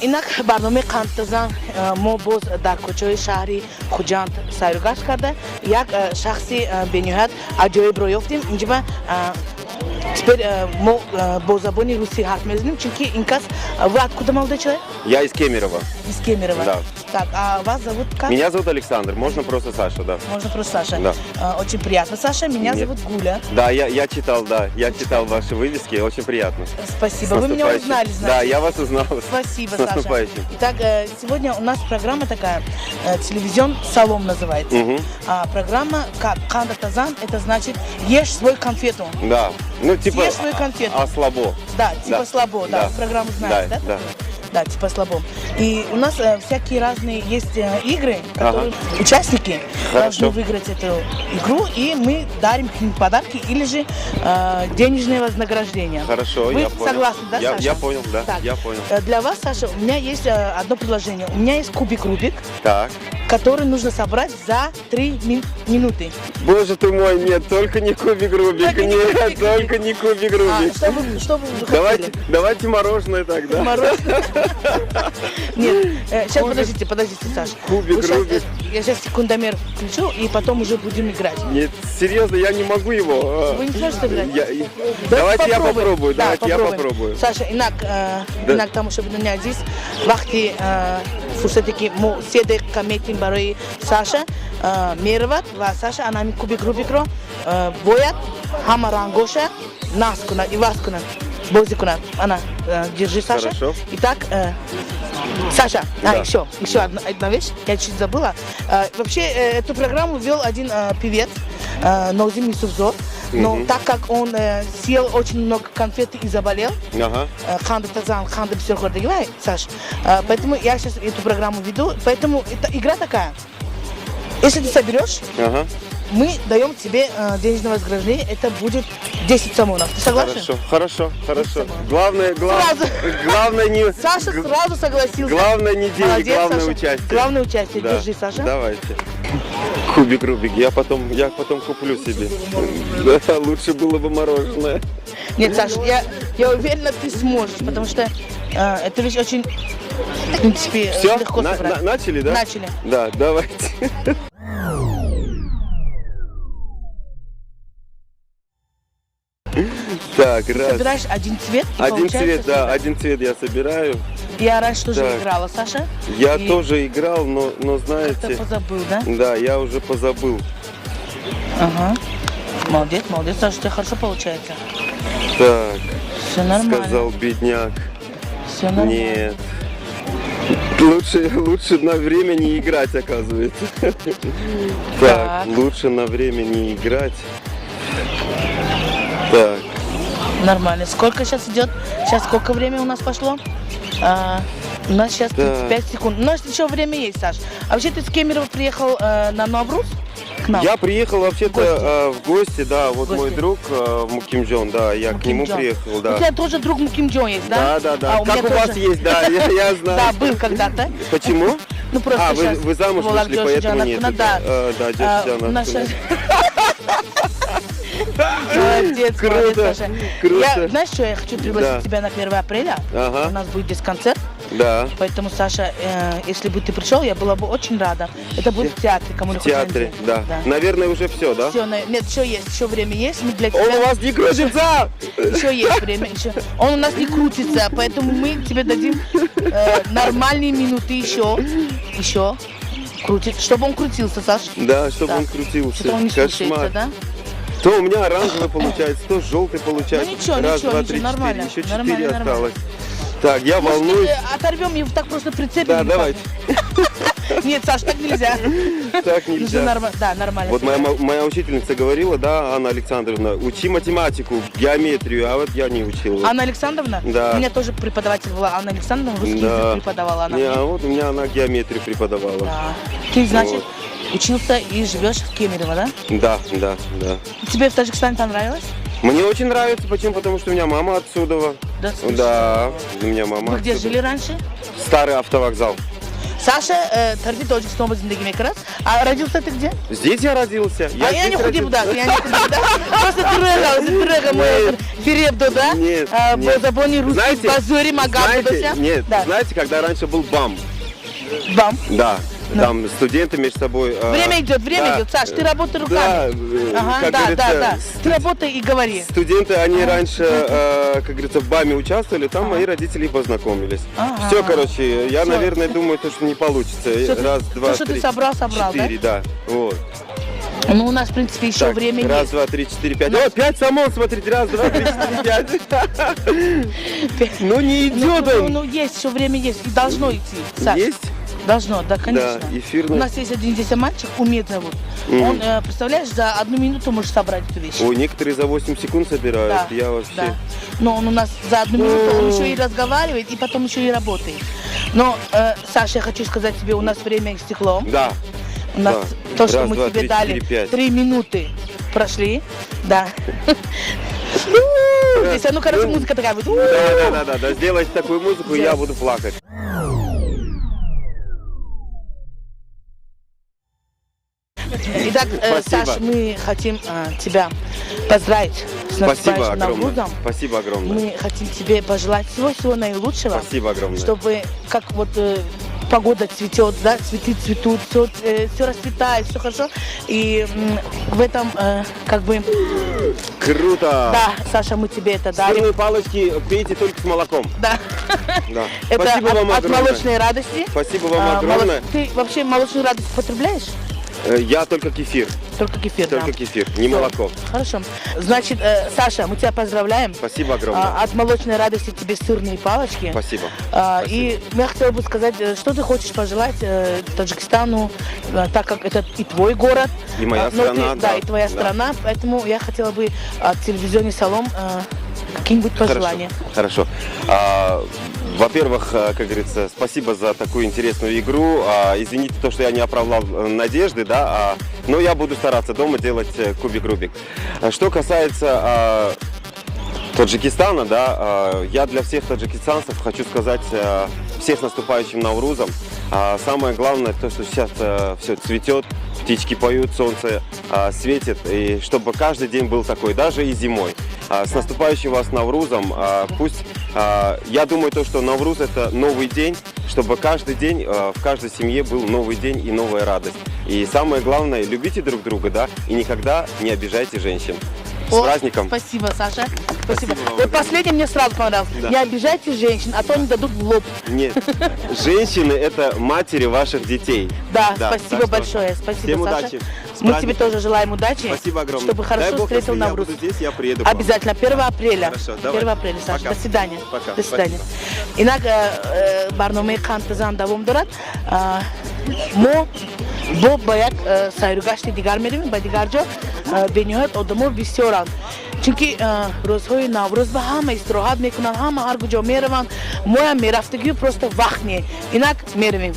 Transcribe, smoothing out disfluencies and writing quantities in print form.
Инак барноме қандтазан мо боз дар кӯчаҳои шаҳри Хуҷанд сайругашт карда як шахси бениҳоят аҷоибро ёфтем. Инҷа теперь мы по забоне русский харф мезунем, чунки инкас. Вы откуда, молодой человек? Я из Кемерово. Из Кемерово. Да. Так, а вас зовут как? Меня зовут Александр, можно просто Саша, да. Можно просто Саша. Да. Очень приятно, Саша. Меня зовут Гуля. Да, я читал, я читал ваши вывески, очень приятно. Спасибо, вы меня узнали, знаете. Да, я вас узнал. Спасибо, С наступающим. Саша. Итак, сегодня у нас программа такая, телевизион «Салом» называется. Программа «Канда Тазан», это значит «Ешь свой конфету». Да, ну типа «Ешь свою конфету». А слабо. Да, типа Да. слабо, да. Да. Программу знаете, да? Да. Да, типа слабо. И у нас всякие разные есть игры, которые участники должны выиграть эту игру, и мы дарим к ним подарки или же денежное вознаграждение. Хорошо, Вы я понял. согласны, да, Саша? Я понял, да, Так, я понял. Для вас, Саша, у меня есть одно предложение. У меня есть кубик Рубик, Так. который нужно собрать за 3 минуты. Боже ты мой, нет, только не кубик Рубик, Только не нет, кубик только не кубик Рубик. Что вы хотели? Давайте мороженое тогда. Мороженое. Нет, сейчас подождите, Саша. Кубик Рубик. Я сейчас секундомер включу, и потом уже будем играть. Нет, серьезно, я не могу его. Вы не сможете играть? Давайте я попробую, Да, давайте я попробуем. попробую. Саша, инак там уже меня здесь. Вахти фурсатики мо седе каметин барои Саша мерват ва Саша анами кубик Рубикро боят хама рангоша нас кунат и вас кунат бози кунат. Ана, держи, Саша. Хорошо. Итак, Саша, Да. еще одна вещь, я чуть забыла. Вообще, эту программу вел один певец, Наузим Юсуфзор, но так как он съел очень много конфет и заболел, Ханда Тазан, Ханда Бисерхордагивай, Саш, поэтому я сейчас эту программу веду, поэтому это игра такая. Если ты соберешь, мы даем тебе денежное вознаграждение, это будет 10 самонов. Ты согласен? Хорошо. Главное не... Саша сразу согласился. Главное не деньги, Молодец, главное Саша. участие. Главное участие. Да. Держи, Саша. Давайте. Кубик Рубик, я потом куплю себе. Да, лучше было бы мороженое. Нет, Саша, я уверена, ты сможешь, потому что это вещь очень, в принципе, Все, легко собрать. начали, да? Начали. Да, давайте. Так, раз. Собираешь один цвет, и Один получается цвет, да, сюда. один цвет я собираю. Я раньше тоже Так. играла, Саша. Я И тоже играл, но Ты знаете, позабыл, да? да, я уже позабыл. Ага. Молодец, Саша, у тебя хорошо получается. Так, Все нормально. сказал бедняк. Все нормально. Нет. Лучше на время не играть, оказывается. Так, лучше на время не играть. Так. Нормально. Сколько сейчас идет? Сейчас сколько времени у нас пошло? У нас сейчас 35 секунд. У нас еще время есть, Саш. А вообще ты с Кемерово приехал на Навруз к нам? Я приехал вообще-то в гости, да, вот В гости. мой друг Мукимджон, да, я к нему Мукимджон. приехал, У да. тебя тоже друг Мукимджон есть, да? Да. А, Как у вас тоже. есть, да, я знаю. Да, был когда-то. Почему? Ну просто сейчас. Вы замуж вышли, поэтому нет. Да, дядя наша... Молодец, Молодец, Саша. круто. Знаешь, что я хочу пригласить Да. тебя на 1 апреля? Ага. У нас будет здесь концерт. Да. Поэтому, Саша, если бы ты пришел, я была бы очень рада. Это будет в театре, кому В театре, да. Наверное, уже все, да? Все, нет, еще есть, еще время есть. Мы для тебя... Он у вас не крутится! Еще есть время, еще. Он у нас не крутится, поэтому мы тебе дадим нормальные минуты еще крутит, чтобы он крутился, Саш. Да, чтобы Так. он крутился. Что-то он не слушается, Кошмар. да? То у меня оранжевый получается, то желтый получается. Ну ничего, Раз, ничего, два, ничего, три, нормально, четыре. Еще нормально, 4 нормально. осталось. Так, я Может, волнуюсь. оторвем его так просто прицепим? Да, или как? давайте. Нет, Саш, так нельзя. Так Нужно нельзя. Да, нормально. Вот моя учительница говорила, да, Анна Александровна, учи математику, геометрию, а вот я не учил. Анна Александровна? Да. У меня тоже преподаватель была Анна Александровна, русский язык преподавала она. Не, а вот у меня она геометрию преподавала. Да. Ты, значит, Вот. учился и живешь в Кемерово, да? Да. Тебе в Таджикистане понравилось? Мне очень нравится, почему? Потому что у меня мама отсюда. Да, слушай. Да, у меня мама Вы где отсюда. жили раньше? Старый автовокзал. Саша тарзи Таджикистан зиндагӣ мекунад. А родился ты где? Здесь я родился. Я не худим, да. Просто трёга мой фиреб да? Нет. По забоне русский, базури, магам, Нет, знаете, когда раньше был БАМ? БАМ? Да. Там студенты между собой... Время идет, Саш, ты работай руками. Да. Ты работай и говори. Студенты, они раньше, как говорится, в БАМе участвовали, там мои родители познакомились. Все, короче, я, наверное, думаю, что не получится. Раз, два, три, что ты собрал, 4, да. Вот. Ну, у нас, в принципе, еще Так, время раз, есть. 2, 3, 4, 5. О, 5 само, смотрите, раз, 2, 3, 4, 5. Ну, не идет он. Ну, есть, еще время есть. И должно идти, Саш. Есть? Должно, да, конечно. Да, эфирный. У нас есть один здесь мальчик, Умед зовут. Он, представляешь, за 1 минуту можешь собрать эту вещь. Ой, некоторые за 8 секунд собирают. Да, Я вообще... да. Но он у нас за 1 минуту, он еще и разговаривает, и потом еще и работает. Но, Саша, я хочу сказать тебе, у нас время истекло. Да. У нас то, что Раз, мы два, тебе 3, дали, 4, 5. 3 минуты прошли. Да. Здесь, ну, короче, музыка такая будет. Да, сделайте такую музыку, и я буду плакать. Итак, Саша, мы хотим тебя поздравить с наступающим Наврузом. Спасибо огромное. Мы хотим тебе пожелать всего наилучшего. Спасибо огромное. Чтобы, как вот погода цветет, да, цветы цветут, все расцветает, все хорошо. И в этом, как бы... Круто! Да, Саша, мы тебе это дарим. Сырные палочки пейте только с молоком. Да. Да. Это Спасибо вам от огромное. молочной радости. Спасибо вам огромное. Ты вообще молочную радость потребляешь? Я только кефир. Только кефир, Только да. кефир, не Всё. молоко. Хорошо. Значит, Саша, мы тебя поздравляем. Спасибо огромное. От молочной радости тебе сырные палочки. Спасибо. И я хотела бы сказать, что ты хочешь пожелать Таджикистану, так как это и твой город. И моя страна. Да, и твоя страна. Поэтому я хотела бы от телевизионный салон какие-нибудь пожелания. Хорошо. Во-первых, как говорится, спасибо за такую интересную игру. Извините, то, что я не оправдал надежды, да, но я буду стараться дома делать кубик-рубик. Что касается Таджикистана, да, я для всех таджикистанцев хочу сказать всех с наступающим Наврузом. Самое главное, то, что сейчас все цветет, птички поют, солнце светит, и чтобы каждый день был такой, даже и зимой. С наступающим вас Наврузом, пусть, я думаю, то, что Навруз это новый день, чтобы каждый день в каждой семье был новый день и новая радость. И самое главное, любите друг друга, да, и никогда не обижайте женщин. С праздником! Спасибо, Саша. Спасибо. вам. Вот последнее мне сразу понравилось. Да. Не обижайте женщин, а то они дадут в лоб. Нет, женщины это матери ваших детей. Да, Да, спасибо так что большое. Спасибо, всем Саша. удачи. С Мы тебе праздником. тоже желаем удачи. Спасибо огромное. Чтобы хорошо Дай Бог, встретил если я Навруз. буду здесь, я приеду к вам. Обязательно, 1 апреля. Хорошо, давай. 1 апреля, Саша. Пока. До свидания. Пока. До свидания. Инак барномаи қантазан давом дорад. Мо бо ба як сайругашти дигар меравем, ба дигар ҷо бениҳоят одамо бисёранд. Чунки рӯзҳои Наврӯз ба ҳама истироҳат мекунанд, ҳама ҳар куҷо мераванд. Моям мерафтагию просто вақт не. Инак меравем.